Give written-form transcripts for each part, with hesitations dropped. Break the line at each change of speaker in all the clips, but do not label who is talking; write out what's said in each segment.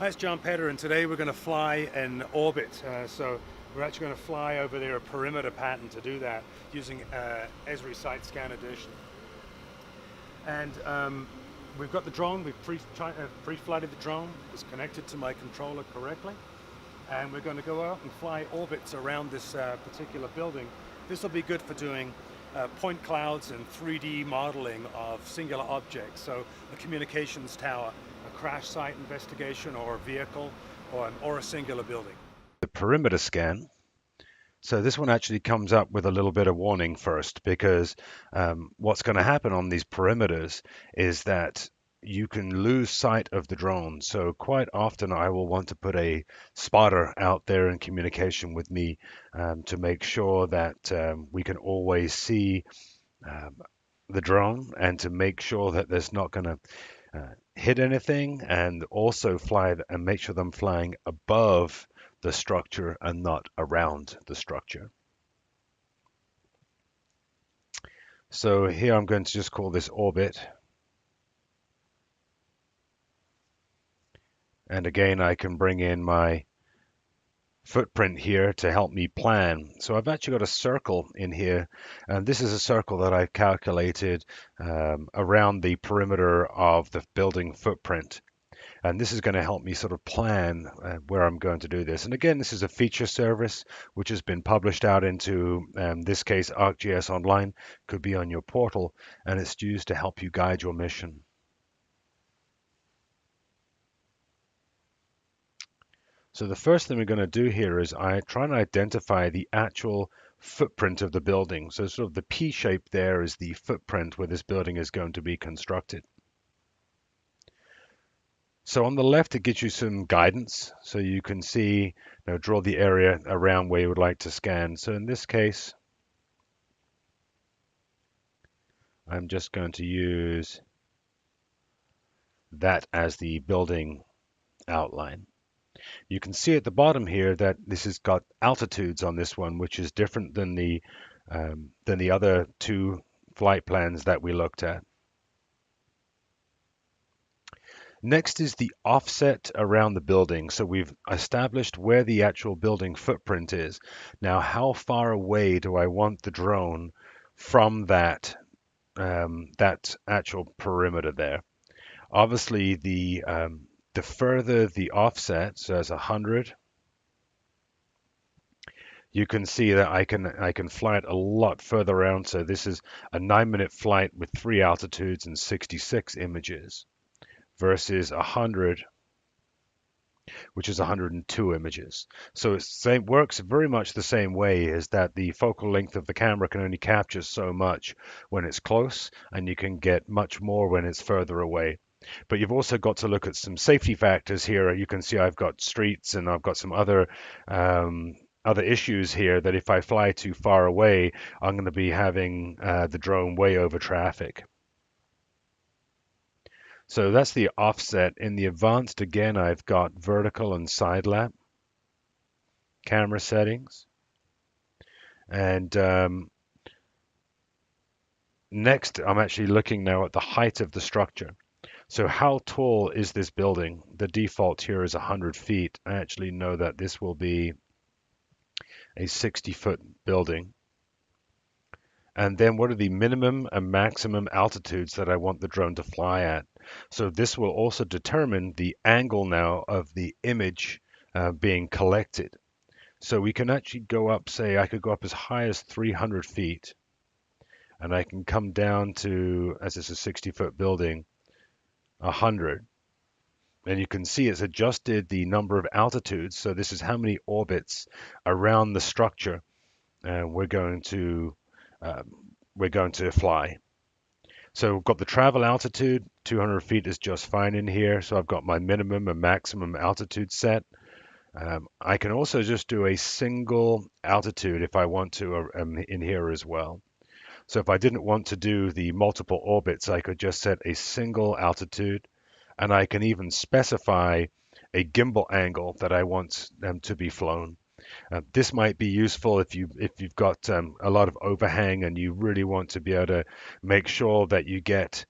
Hi, it's John Petter, and today we're going to fly in orbit. So we're actually going to fly over there a perimeter pattern to do that using Esri Site Scan Edition. And we've got the drone, we've pre-flighted the drone, it's connected to my controller correctly, and we're going to go out and fly orbits around this particular building. This will be good for doing point clouds and 3D modeling of singular objects, so a communications tower, a crash site investigation, or a vehicle, or a singular building.
The perimeter scan. So this one actually comes up with a little bit of warning first because what's going to happen on these perimeters is that you can lose sight of the drone. So quite often I will want to put a spotter out there in communication with me to make sure that we can always see um, the drone and to make sure that there's not going to hit anything, and also fly and make sure I'm flying above the structure and not around the structure. So here I'm going to just call this orbit. And again, I can bring in my footprint here to help me plan. So I've actually got a circle in here, and this is a circle that I've calculated around the perimeter of the building footprint. And this is going to help me sort of plan where I'm going to do this. And again, this is a feature service which has been published out into, this case, ArcGIS Online, could be on your portal, and it's used to help you guide your mission. So the first thing we're going to do here is I try and identify the actual footprint of the building. So sort of the P shape there is the footprint where this building is going to be constructed. So on the left, it gives you some guidance. So you can see, draw the area around where you would like to scan. So in this case, I'm just going to use that as the building outline. You can see at the bottom here that this has got altitudes on this one, which is different than the other two flight plans that we looked at. Next is the offset around the building. So we've established where the actual building footprint is. Now, how far away do I want the drone from that actual perimeter there? Obviously, the further the offset, so as 100, you can see that I can fly it a lot further around. So this is a 9-minute flight with 3 altitudes and 66 images versus 100, which is 102 images. So it works very much the same way, is that the focal length of the camera can only capture so much when it's close, and you can get much more when it's further away. But you've also got to look at some safety factors here. You can see I've got streets and I've got some other issues here that if I fly too far away, I'm going to be having the drone way over traffic. So that's the offset. In the advanced, again, I've got vertical and side lap camera settings. And next, I'm actually looking now at the height of the structure. So how tall is this building? The default here is 100 feet. I actually know that this will be a 60-foot building. And then what are the minimum and maximum altitudes that I want the drone to fly at? So this will also determine the angle now of the image being collected. So we can actually go up, say I could go up as high as 300 feet, and I can come down to, as it's a 60-foot building, 100. And you can see it's adjusted the number of altitudes. So this is how many orbits around the structure we're going to fly. So we've got the travel altitude, 200 feet is just fine in here. So I've got my minimum and maximum altitude set. I can also just do a single altitude if I want to in here as well. So if I didn't want to do the multiple orbits, I could just set a single altitude, and I can even specify a gimbal angle that I want them to be flown. This might be useful if you've got a lot of overhang and you really want to be able to make sure that you get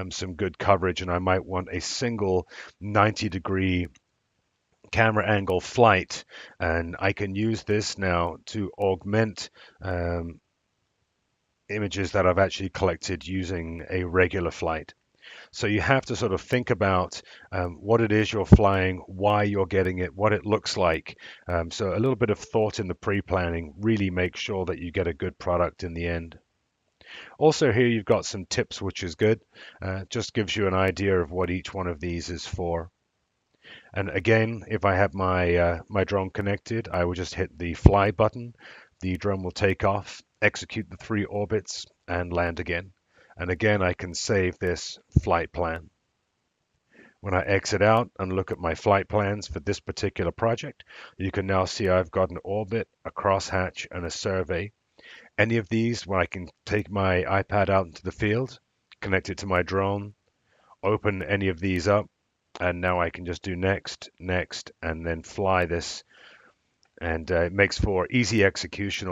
some good coverage. And I might want a single 90-degree camera angle flight, and I can use this now to augment images that I've actually collected using a regular flight. So you have to sort of think about what it is you're flying, why you're getting it, what it looks like. So a little bit of thought in the pre-planning really makes sure that you get a good product in the end. Also here you've got some tips, which is good. Just gives you an idea of what each one of these is for. And again, if I have my drone connected, I will just hit the fly button. The drone will take off, execute the 3 orbits, and land again. And again, I can save this flight plan. When I exit out and look at my flight plans for this particular project, you can now see I've got an orbit, a crosshatch, and a survey. Any of these, when I can take my iPad out into the field, connect it to my drone, open any of these up, and now I can just do next, next, and then fly this. And it makes for easy execution.